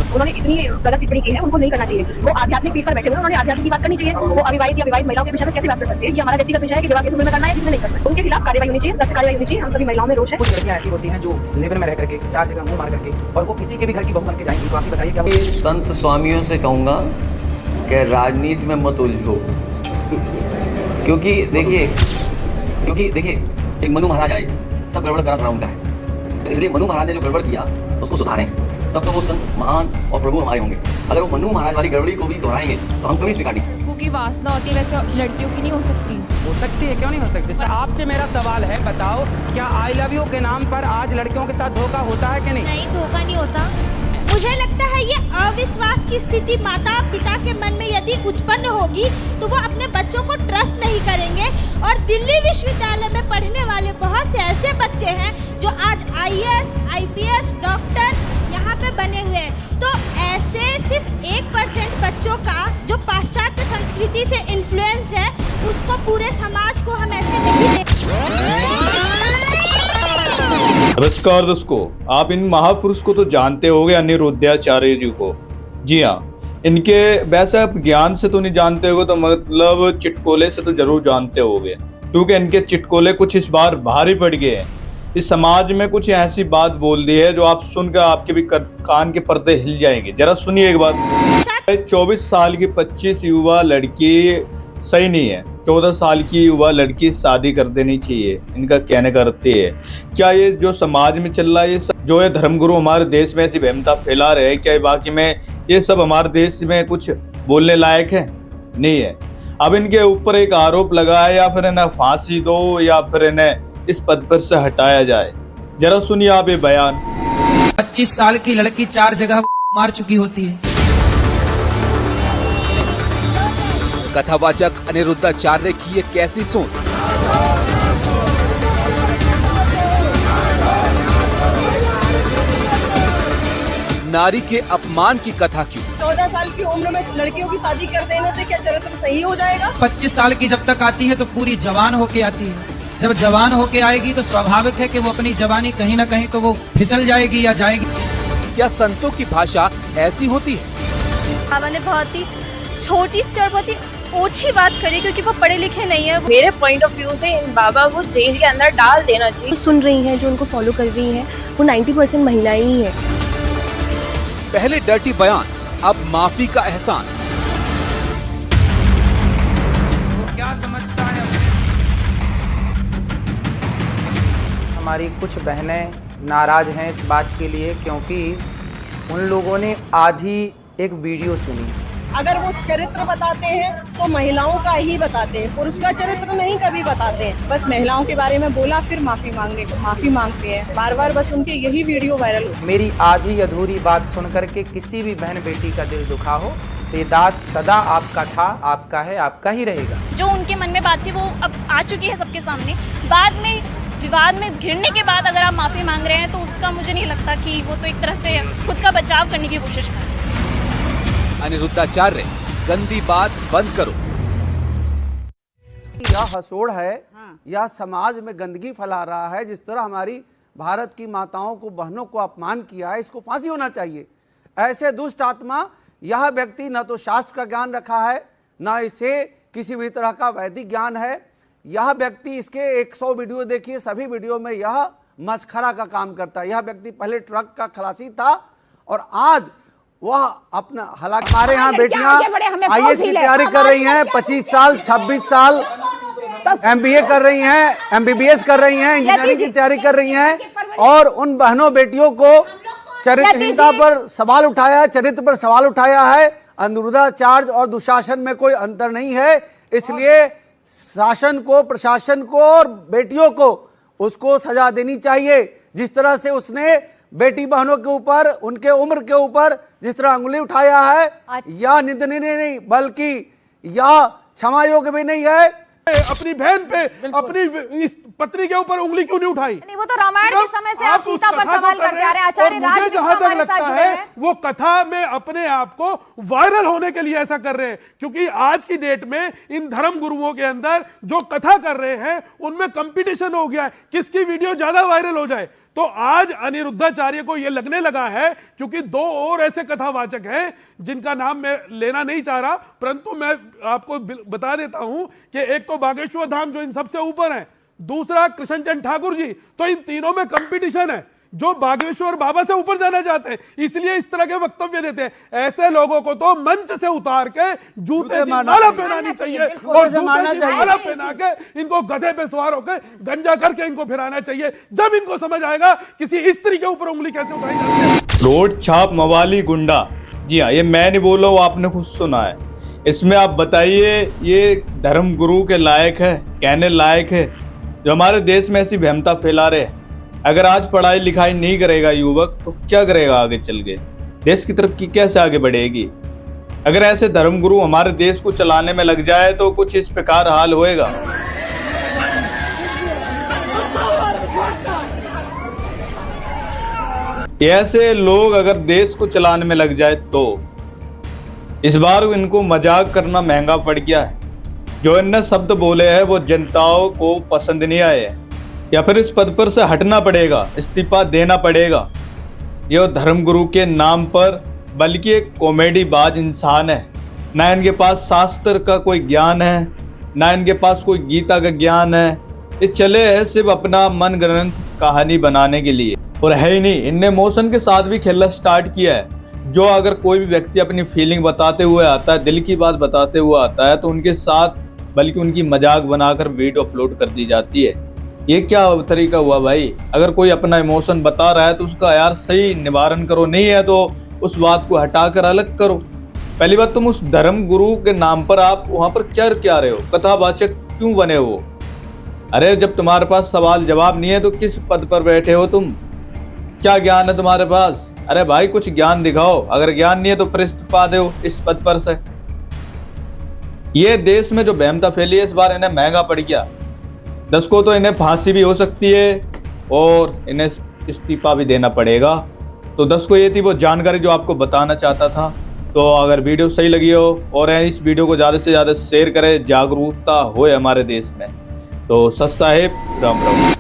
उन्होंने इतनी गलत टिप्पणी की है, उनको नहीं करना चाहिए। वो आध्यात्मिक पीठ पर बैठे हुए, उन्होंने आध्यात्मिक की बात करनी चाहिए। वो अविवाहित या विवाहित महिलाओं के विषय में कैसे बात कर सकते हैं? ये हमारा व्यक्तिगत विषय है कि विवाह किस उम्र में करना है, किसमें नहीं करना है। उनके खिलाफ कार्रवाई होनी चाहिए, सख्त कार्रवाई होनी चाहिए। हम सभी महिलाओं में रोष है। कुछ लड़कियां ऐसी होती हैं जो लेबर में रह करके चार जगह मुंह मार करके और वो किसी के भी घर की बहू बन के जाएंगी। तो आप ही बताइए क्या संत स्वामियों से कहूँगा कि राजनीति में मत उलझो। क्योंकि देखिए एक मनु महाराज आए, सब गड़बड़ करा था उनका है, तो इसलिए मनु महाराज ने जो गड़बड़ किया उसको सुधारें, तब तो वो संत महान और प्रभु हमारे होंगे। अगर वो मनु महाराज वाली गड़बड़ी को भी दोहराएंगे तो हम कभी स्वीकार नहीं। क्योंकि वासना होती है, वैसे लड़कियों की नहीं हो सकती। हो सकती है, क्यों नहीं हो सकती? सर आपसे मेरा सवाल है, बताओ क्या आई लव यू के नाम पर आज लड़कियों के साथ धोखा होता है कि नहीं? नहीं, धोखा नहीं होता। मुझे लगता है ये अविश्वास की स्थिति माता पिता के मन में यदि उत्पन्न होगी तो वो अपने बच्चों को ट्रस्ट नहीं करेंगे। और दिल्ली विश्वविद्यालय में पढ़ने वाले बहुत से ऐसे बच्चे हैं जो आज IAS, IPS, डॉक्टर यहाँ पे बने हुए हैं। तो ऐसे सिर्फ 1% बच्चों का जो पाश्चात्य संस्कृति से इन्फ्लुएंस है, उसको पूरे समाज को हम ऐसे नहीं नमस्कार दोस्तों, आप इन महापुरुष को तो जानते होंगे, अनिरुद्धाचार्य जी को। जी हाँ, इनके वैसे आप ज्ञान से तो नहीं जानते होगे, तो मतलब चिटकोले से तो जरूर जानते होगे, क्योंकि इनके चिटकोले कुछ इस बार भारी पड़ गए हैं। इस समाज में कुछ ऐसी बात बोल दी है जो आप सुनकर आपके भी कान के पर्दे हिल जाएंगे। जरा सुनिए एक बात। 24 साल की 25 युवा लड़की सही नहीं है। 14 साल की युवा लड़की शादी कर देनी चाहिए, इनका कहने का अर्थ है। क्या ये जो समाज में चल रहा है, ये सब जो है धर्मगुरु हमारे देश में ऐसी वहमता फैला रहे हैं, क्या बाकी में ये सब हमारे देश में कुछ बोलने लायक है? नहीं है। अब इनके ऊपर एक आरोप लगा है, या फिर इन्हें फांसी दो या फिर इन्हें इस पद पर से हटाया जाए। जरा सुनिए आप ये बयान। 25 साल की लड़की 4 जगह मार चुकी होती है। कथावाचक अनिरुद्धाचार्य की ये कैसी सोच? नारी के अपमान की कथा क्यों? 14 साल की उम्र में लड़कियों की शादी कर देने से क्या चरित्र सही हो जाएगा? 25 साल की जब तक आती है तो पूरी जवान होके आती है। जब जवान होके आएगी तो स्वाभाविक है कि वो अपनी जवानी कहीं ना कहीं तो वो फिसल जाएगी या जाएगी। क्या संतों की भाषा ऐसी होती है? बाबा ने बहुत ही छोटी सी और बहुत ही ओछी बात करी, क्योंकि वो पढ़े लिखे नहीं है। मेरे पॉइंट ऑफ व्यू से इन बाबा को जेल के अंदर डाल देना चाहिए। सुन रही हैं, जो उनको फॉलो कर रही हैं, वो 90% महिलाएं ही हैं। पहले डर्टी बयान, अब माफी का एहसान। वो क्या समझता है? हमारी कुछ बहनें नाराज हैं इस बात के लिए, क्योंकि उन लोगों ने आधी एक वीडियो सुनी। अगर वो चरित्र बताते हैं तो महिलाओं का ही बताते हैं, पुरुष का चरित्र नहीं कभी बताते हैं। बस महिलाओं के बारे में बोला, फिर माफी मांगते हैं बार बार। बस उनके यही वीडियो वायरल हो। मेरी आधी अधूरी बात सुन करके किसी भी बहन बेटी का दिल दुखा हो तो ये दास सदा आपका था, आपका है, आपका ही रहेगा। जो उनके मन में बात थी वो अब आ चुकी है सबके सामने। बाद में विवाद में घिरने के बाद अगर आप माफी मांग रहे हैं तो उसका मुझे नहीं लगता कि वो तो एक तरह से खुद का बचाव करने की कोशिश कर रहे हैं। अनिरुद्धाचार्य, गंदी बात बंद करो। यह हसोड़ है, यह समाज में गंदगी फैला रहा है। जिस तरह हमारी भारत की माताओं को, बहनों को अपमान किया है, इसको फांसी होना चाहिए। ऐसे दुष्ट आत्मा, यह व्यक्ति न तो शास्त्र का ज्ञान रखा है, न इसे किसी भी तरह का वैदिक ज्ञान है। यह व्यक्ति, इसके 100 वीडियो देखिए, सभी वीडियो में यह मस्खरा का काम करता है। यह व्यक्ति पहले ट्रक का खलासी था और आज वह अपना, हालांकि हमारे यहाँ बेटियां IAS की तैयारी कर रही हैं, 25 साल 26 साल MBA कर रही हैं, MBBS कर रही हैं, इंजीनियरिंग की तैयारी कर रही हैं। और उन बहनों बेटियों को चरित्रहीनता पर सवाल उठाया है, चरित्र पर सवाल उठाया है। अनिरुद्धाचार्य और दुशासन में कोई अंतर नहीं है। इसलिए शासन को, प्रशासन को और बेटियों को उसको सजा देनी चाहिए। जिस तरह से उसने बेटी बहनों के ऊपर, उनके उम्र के ऊपर जिस तरह अंगुली उठाया है, यह निंदनीय नहीं बल्कि यह क्षमा योग्य भी नहीं है। अपनी बहन पे, अपनी इस पत्नी के ऊपर उंगली क्यों नहीं उठाई? नहीं, वो तो रामायण के समय से आप सीता पर सवाल करते आ रहे हैं। आचार्य मुझे जहां तक लगता है वो कथा में अपने आप को वायरल होने के लिए ऐसा कर रहे हैं, क्योंकि आज की डेट में इन धर्म गुरुओं के अंदर जो कथा कर रहे हैं उनमें कंपटीशन हो गया है, किसकी वीडियो ज्यादा वायरल हो जाए। तो आज अनिरुद्धाचार्य को यह लगने लगा है, क्योंकि दो और ऐसे कथावाचक हैं जिनका नाम मैं लेना नहीं चाह रहा, परंतु मैं आपको बता देता हूं कि एक तो बागेश्वर धाम जो इन सबसे ऊपर है, दूसरा कृष्णचंद ठाकुर जी। तो इन तीनों में कंपटीशन है, जो बागेश्वर बाबा से ऊपर जाना चाहते हैं, इसलिए इस तरह के वक्तव्य देते हैं। ऐसे लोगों को तो मंच से उतार के जूते की माला पहनानी चाहिए और जूते की माला पहना के इनको गधे पे सवार होकर गंजा करके इनको फिराना चाहिए। जब इनको समझ आएगा किसी स्त्री के ऊपर उंगली कैसे उठाई जाती है। रोड छाप मवाली गुंडा, जी हाँ, ये मैं नहीं बोल रहा हूँ, आपने खुद सुना है। इसमें आप बताइए ये धर्म गुरु के लायक है, कहने लायक है, जो हमारे देश में ऐसी भ्रमता फैला रहे हैं। अगर आज पढ़ाई लिखाई नहीं करेगा युवक तो क्या करेगा आगे चल के, देश की तरफ की कैसे आगे बढ़ेगी। अगर ऐसे धर्मगुरु हमारे देश को चलाने में लग जाए तो कुछ इस प्रकार हाल होएगा। ऐसे लोग अगर देश को चलाने में लग जाए तो इस बार इनको मजाक करना महंगा पड़ गया है। जो इनने शब्द बोले हैं वो जनताओं को पसंद नहीं आए, या फिर इस पद पर से हटना पड़ेगा, इस्तीफा देना पड़ेगा। यह धर्मगुरु के नाम पर बल्कि एक कॉमेडी बाज इंसान है। ना इनके पास शास्त्र का कोई ज्ञान है, ना इनके पास कोई गीता का ज्ञान है। ये चले हैं सिर्फ अपना मनगढ़ंत कहानी बनाने के लिए, और है ही नहीं। इनने इमोशन के साथ भी खेलना स्टार्ट किया है। जो अगर कोई भी व्यक्ति अपनी फीलिंग बताते हुए आता है, दिल की बात बताते हुए आता है, तो उनके साथ बल्कि उनकी मजाक बनाकर वीडियो अपलोड कर दी जाती है। ये क्या तरीका हुआ भाई? अगर कोई अपना इमोशन बता रहा है तो उसका यार सही निवारण करो, नहीं है तो उस बात को हटाकर अलग करो। पहली बात, तुम उस धर्म गुरु के नाम पर आप वहां पर क्या रहे हो? कथावाचक क्यों बने हो? अरे जब तुम्हारे पास सवाल जवाब नहीं है तो किस पद पर बैठे हो तुम? क्या ज्ञान है तुम्हारे पास? अरे भाई कुछ ज्ञान दिखाओ। अगर ज्ञान नहीं है तो फिर इस्तीफा दो इस पद पर से। ये देश में जो बहमता फैली है, इस बार इन्हें महंगा पड़ गया। 10 को तो इन्हें फांसी भी हो सकती है और इन्हें इस्तीफा भी देना पड़ेगा। तो 10 को ये थी वो जानकारी जो आपको बताना चाहता था। तो अगर वीडियो सही लगी हो और इस वीडियो को ज़्यादा से ज़्यादा शेयर करें, जागरूकता होए हमारे देश में। तो सत साहेब, राम राम।